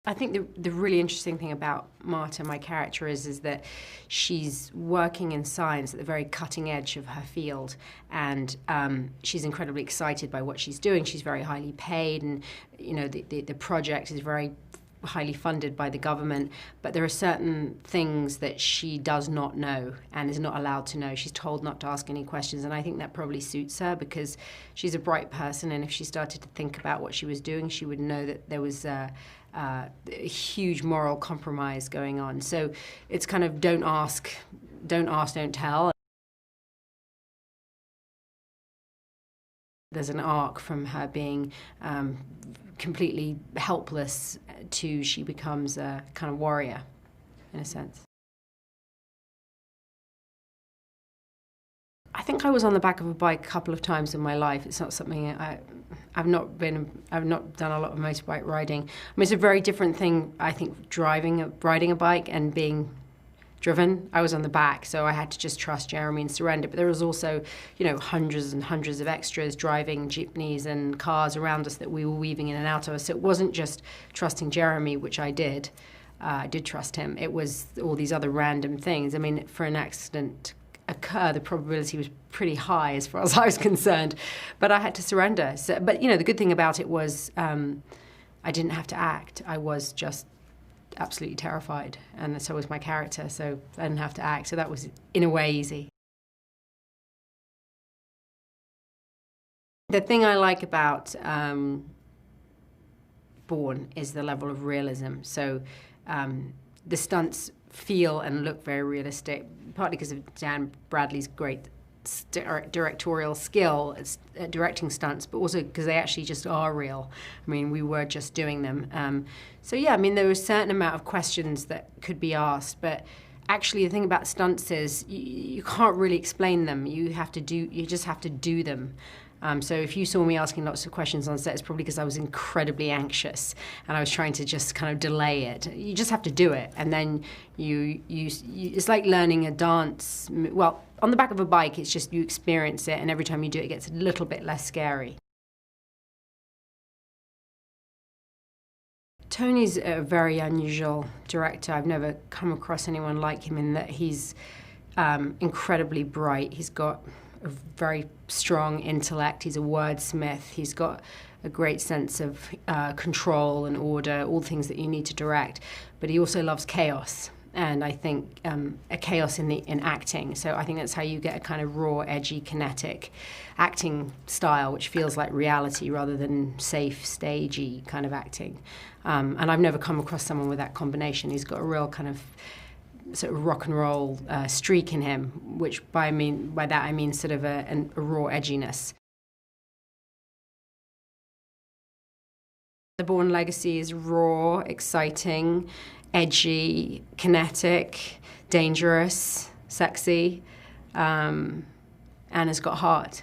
I think the really interesting thing about Marta, my character, is that she's working in science at the very cutting edge of her field, and she's incredibly excited by what she's doing. She's very highly paid, and the project is very highly funded by the government, but there are certain things that she does not know and is not allowed to know. She's told not to ask any questions, and I think that probably suits her because she's a bright person, and if she started to think about what she was doing, she would know that there was a huge moral compromise going on. So it's kind of don't ask, don't tell. There's an arc from her being completely helpless to she becomes a kind of warrior, in a sense. I think I was on the back of a bike a couple of times in my life. It's not something I've not done a lot of motorbike riding. I mean, it's a very different thing, I think, riding a bike and being driven. I was on the back, so I had to just trust Jeremy and surrender. But there was also, hundreds and hundreds of extras driving jeepneys and cars around us that we were weaving in and out of us. So it wasn't just trusting Jeremy, which I did. I did trust him. It was all these other random things. I mean, for an accident occur, the probability was pretty high as far as I was concerned, but I had to surrender. So, but the good thing about it was I didn't have to act. I was just absolutely terrified, and so was my character, so I didn't have to act, so that was in a way easy. The thing I like about Born is the level of realism. So the stunts feel and look very realistic, partly because of Dan Bradley's great directorial skill at directing stunts, but also because they actually just are real. I mean, we were just doing them. So yeah, I mean, there was a certain amount of questions that could be asked, but actually the thing about stunts is you can't really explain them. You just have to do them. So if you saw me asking lots of questions on set, it's probably because I was incredibly anxious and I was trying to just kind of delay it. You just have to do it, and then it's like learning a dance. Well, on the back of a bike, it's just you experience it, and every time you do it, it gets a little bit less scary. Tony's a very unusual director. I've never come across anyone like him in that he's incredibly bright. He's got a very strong intellect. He's a wordsmith. He's got a great sense of control and order, all the things that you need to direct. But he also loves chaos, and I think a chaos in acting. So I think that's how you get a kind of raw, edgy, kinetic acting style, which feels like reality rather than safe, stagey kind of acting. And I've never come across someone with that combination. He's got a real kind of sort of rock and roll streak in him, which by that I mean sort of a raw edginess. The Bourne legacy is raw, exciting, edgy, kinetic, dangerous, sexy, and has got heart.